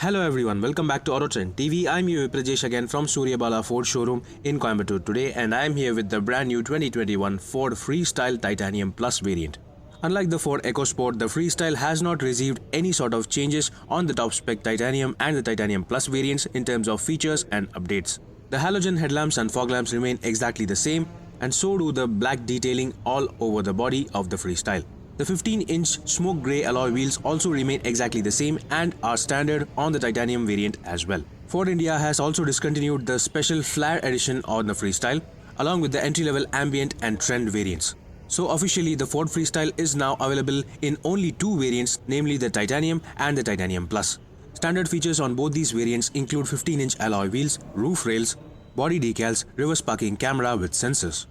Hello everyone, welcome back to AutoTrend TV. I'm your Prajesh again from Suryabala Ford showroom in Coimbatore today, and I'm here with the brand new 2021 Ford Freestyle Titanium Plus variant. Unlike the Ford EcoSport, the Freestyle has not received any sort of changes on the top spec Titanium and the Titanium Plus variants in terms of features and updates. The halogen headlamps and fog lamps remain exactly the same, and so do the black detailing all over the body of the Freestyle. The 15-inch smoke grey alloy wheels also remain exactly the same and are standard on the Titanium variant as well. Ford India has also discontinued the special Flare edition on the Freestyle, along with the entry-level Ambient and Trend variants. So officially, the Ford Freestyle is now available in only two variants, namely the Titanium and the Titanium Plus. Standard features on both these variants include 15-inch alloy wheels, roof rails, body decals, reverse parking camera with sensors.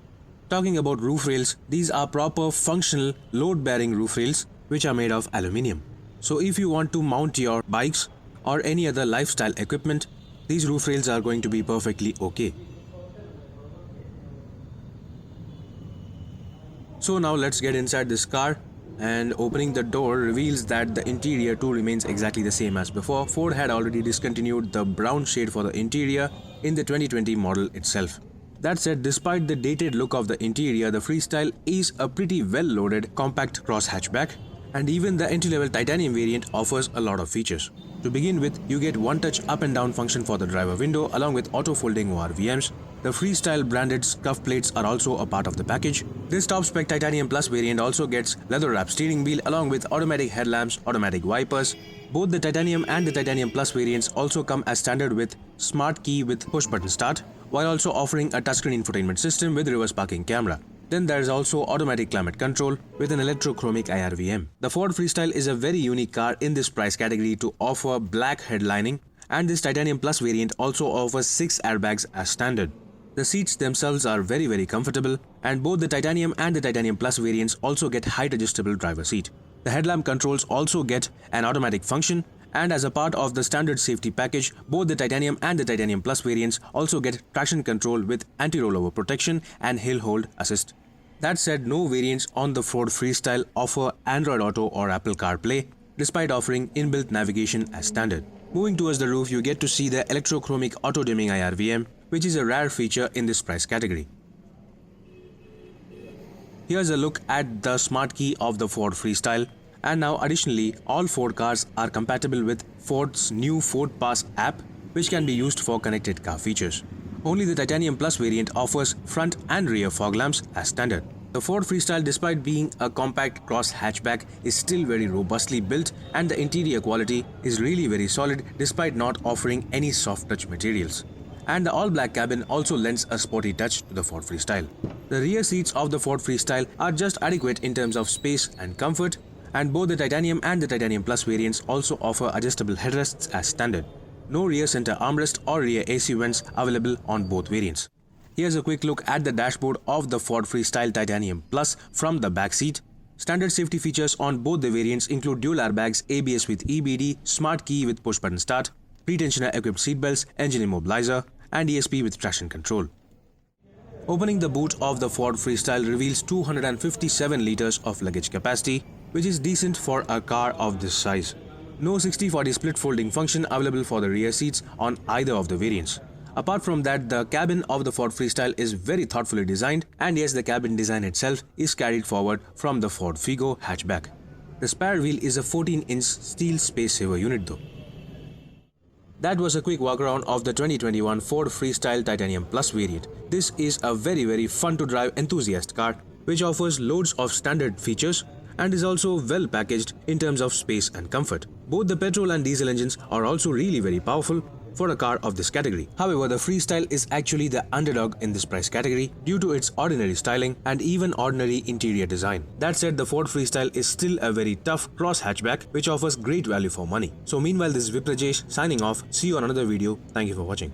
Talking about roof rails, these are proper functional load-bearing roof rails which are made of aluminium. So if you want to mount your bikes or any other lifestyle equipment, these roof rails are going to be perfectly okay. So now let's get inside this car, and opening the door reveals that the interior too remains exactly the same as before. Ford had already discontinued the brown shade for the interior in the 2020 model itself. That said, despite the dated look of the interior, the Freestyle is a pretty well-loaded compact cross hatchback, and even the entry-level Titanium variant offers a lot of features. To begin with, you get one-touch up and down function for the driver window along with auto-folding ORVMs. The Freestyle branded scuff plates are also a part of the package. This top-spec Titanium Plus variant also gets leather-wrapped steering wheel along with automatic headlamps, automatic wipers. Both the Titanium and the Titanium Plus variants also come as standard with smart key with push-button start, while also offering a touchscreen infotainment system with reverse parking camera. Then there is also automatic climate control with an electrochromic IRVM. The Ford Freestyle is a very unique car in this price category to offer black headlining, and this Titanium Plus variant also offers 6 airbags as standard. The seats themselves are very comfortable, and both the Titanium and the Titanium Plus variants also get height adjustable driver seat. The headlamp controls also get an automatic function, and as a part of the standard safety package, both the Titanium and the Titanium Plus variants also get traction control with anti-rollover protection and hill hold assist. That said, no variants on the Ford Freestyle offer Android Auto or Apple CarPlay, despite offering inbuilt navigation as standard. Moving towards the roof, you get to see the electrochromic auto-dimming IRVM, which is a rare feature in this price category. Here's a look at the smart key of the Ford Freestyle. And now additionally, all Ford cars are compatible with Ford's new Ford Pass app, which can be used for connected car features. Only the Titanium Plus variant offers front and rear fog lamps as standard. The Ford Freestyle, despite being a compact cross hatchback, is still very robustly built, and the interior quality is really very solid despite not offering any soft touch materials. And the all-black cabin also lends a sporty touch to the Ford Freestyle. The rear seats of the Ford Freestyle are just adequate in terms of space and comfort, and both the Titanium and the Titanium Plus variants also offer adjustable headrests as standard. No rear center armrest or rear AC vents available on both variants. Here's a quick look at the dashboard of the Ford Freestyle Titanium Plus from the back seat. Standard safety features on both the variants include dual airbags, ABS with EBD, smart key with push-button start, pre-tensioner equipped seatbelts, engine immobilizer, and ESP with traction control. Opening the boot of the Ford Freestyle reveals 257 liters of luggage capacity, which is decent for a car of this size. No 60/40 split folding function available for the rear seats on either of the variants. Apart from that, the cabin of the Ford Freestyle is very thoughtfully designed, and yes, the cabin design itself is carried forward from the Ford Figo hatchback. The spare wheel is a 14-inch steel space saver unit though. That was a quick walk around of the 2021 Ford Freestyle Titanium Plus variant. This is a very fun to drive enthusiast car which offers loads of standard features and is also well packaged in terms of space and comfort. Both the petrol and diesel engines are also really very powerful for a car of this category. However, the Freestyle is actually the underdog in this price category due to its ordinary styling and even ordinary interior design. That said, the Ford Freestyle is still a very tough cross hatchback which offers great value for money. So meanwhile, this is Viprajesh signing off. See you on another video. Thank you for watching.